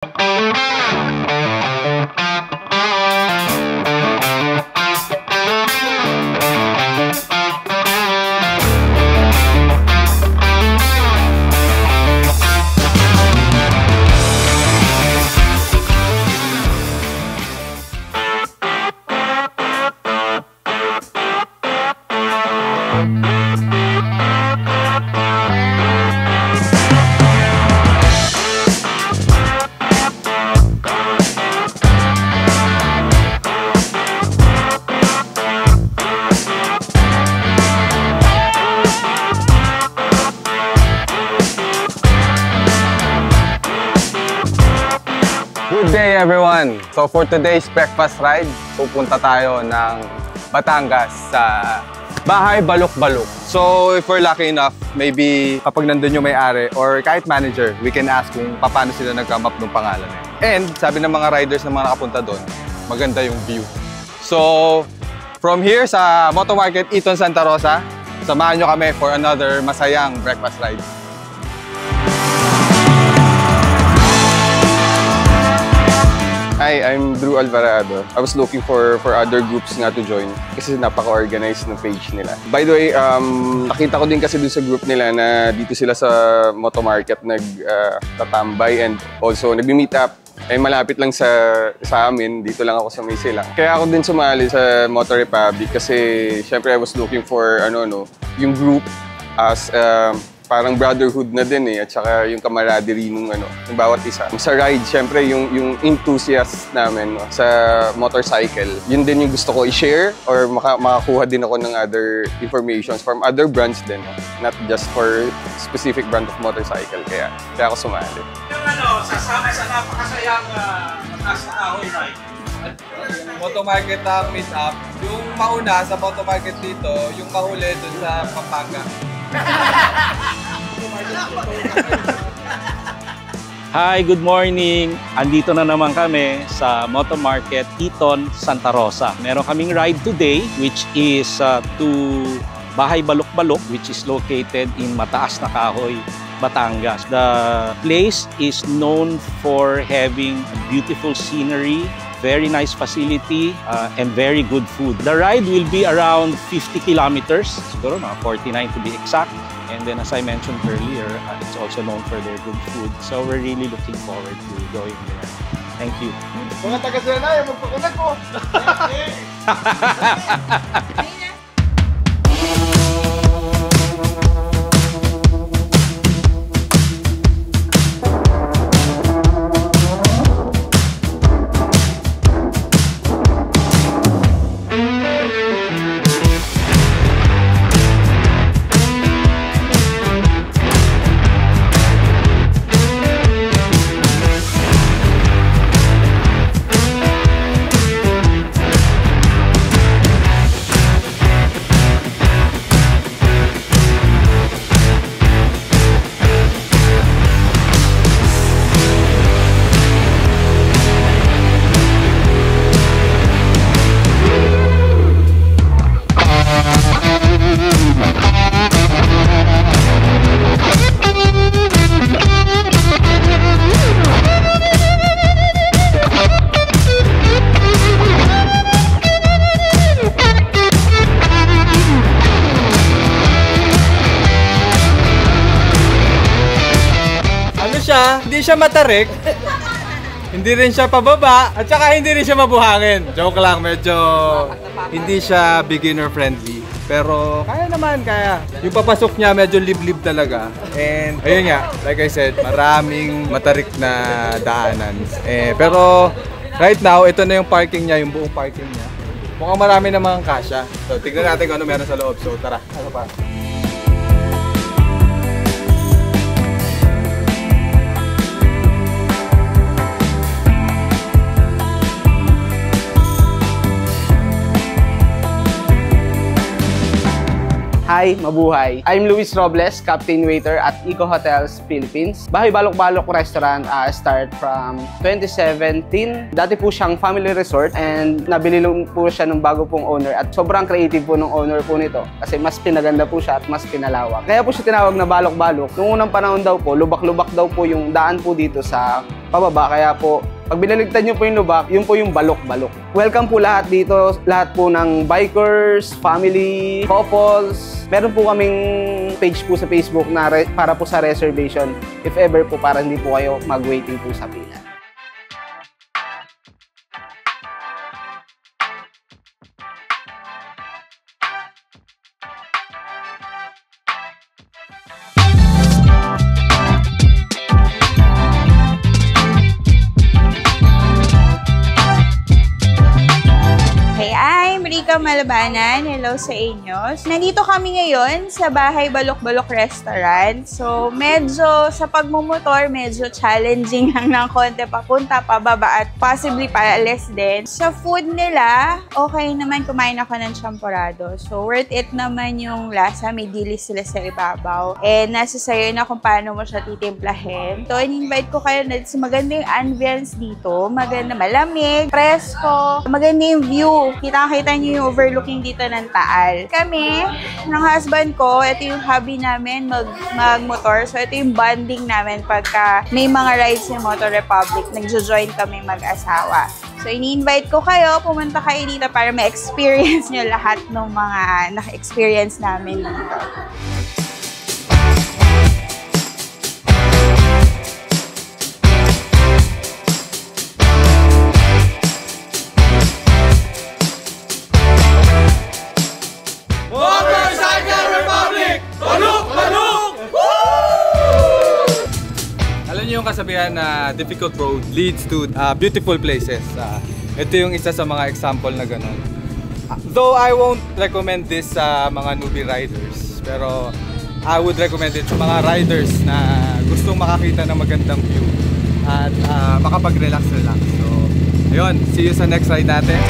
Good day everyone! So for today's breakfast ride, pupunta tayo ng Batangas sa Bahay Balok-Balok. So if we're lucky enough, maybe kapag nandun yung may-ari or kahit manager, we can ask kung paano sila nag-come up ng pangalan. And sabi ng mga riders na mga nakapunta doon, maganda yung view. So from here sa Moto Market Eton Santa Rosa, samahan nyo kami for another masayang breakfast ride. Hi, I'm Drew Alvarado. I was looking for other groups nga to join kasi napaka-organized ng page nila. By the way, nakita ko din kasi dun sa group nila na dito sila sa Moto Market nagtatambay and also nag-meet up. Ay malapit lang sa amin, dito lang ako sa May Silang. Kaya ako din sumali sa Moto Republic kasi syempre I was looking for yung group as parang brotherhood na din at saka yung camaraderie ng bawat isa. Sa ride, syempre yung enthusiast namin sa motorcycle, yun din yung gusto ko i-share or makakuha din ako ng other informations from other brands din, not just for specific brand of motorcycle. Kaya ako sumali. Yung sasama sa napakasayang Mataas na Kahoy ride. Moto Market meet up, yung mauna sa Moto Market dito, yung mahuli dun sa Pampanga. Hi, good morning! Andito na naman kami sa Moto Market Eton Santa Rosa. Meron kaming ride today which is to Bahay Balok-Balok which is located in Mataas na Kahoy, Batangas. The place is known for having beautiful scenery, very nice facility, and very good food. The ride will be around 50 kilometers, siguro 49 to be exact. And then as I mentioned earlier, it's also known for their good food. So we're really looking forward to going there. Thank you. Mga taga-Senay, magpakulat po! Hindi siya matarik, hindi rin siya pababa, at saka hindi rin siya mabuhangin. Joke lang, medyo hindi siya beginner friendly. Pero kaya naman, kaya. Yung papasok niya medyo liblib talaga. And ayun nga, like I said, maraming matarik na daanan. Pero right now, ito na yung parking niya, yung buong parking niya. Mukhang marami namang kasya. So tignan natin kung ano meron sa loob. So tara, ano pa? Hi, mabuhay. I'm Luis Robles, Captain Waiter at Eco Hotels Philippines. Bahay Balok-Balok Restaurant start from 2017. Dati po siyang family resort and nabili lang po siya ng bago pong owner at sobrang creative po ng owner po nito kasi mas pinaganda po siya at mas pinalawak. Kaya po siya tinawag na Balok-Balok. Noong unang panahon daw po, lubak-lubak daw po yung daan po dito sa pababa. Kaya po, pag binaligtad nyo po yung lubak, yun po yung balok-balok. Welcome po lahat dito, lahat po ng bikers, family, couples. Meron po kaming page po sa Facebook na para po sa reservation. If ever po, para hindi po kayo mag-waiting po sa pila. Malabanan, hello sa inyo. Nandito kami ngayon sa Bahay Balok-Balok Restaurant. So, medyo sa pagmumotor, medyo challenging lang ng konti papunta, pababa at possibly paalis din. Sa food nila, okay naman kumain ako ng champorado. So, worth it naman yung lasa. May dilis sila sa ibabaw. And nasa sayo na kung paano mo siya titimplahin. So, in-invite ko kayo na maganda yung ambience dito. Maganda, malamig, presko, maganda yung view. Kita-kita nyo yung overlooking dito ng Taal. Kami, ng husband ko, ito yung hobby namin, mag-motor. So, ito yung bonding namin pagka may mga rides yung Motor Republic. Nagjo-join kami mag-asawa. So, ini-invite ko kayo, pumunta kayo dito para ma-experience nyo lahat ng mga naka-experience namin dito. Yung kasabihan na difficult road leads to beautiful places. Ito yung isa sa mga example na ganun. Though I won't recommend this sa mga newbie riders, pero I would recommend it sa mga riders na gustong makakita ng magandang view at makapag-relax. So, ayun, see you sa next ride natin.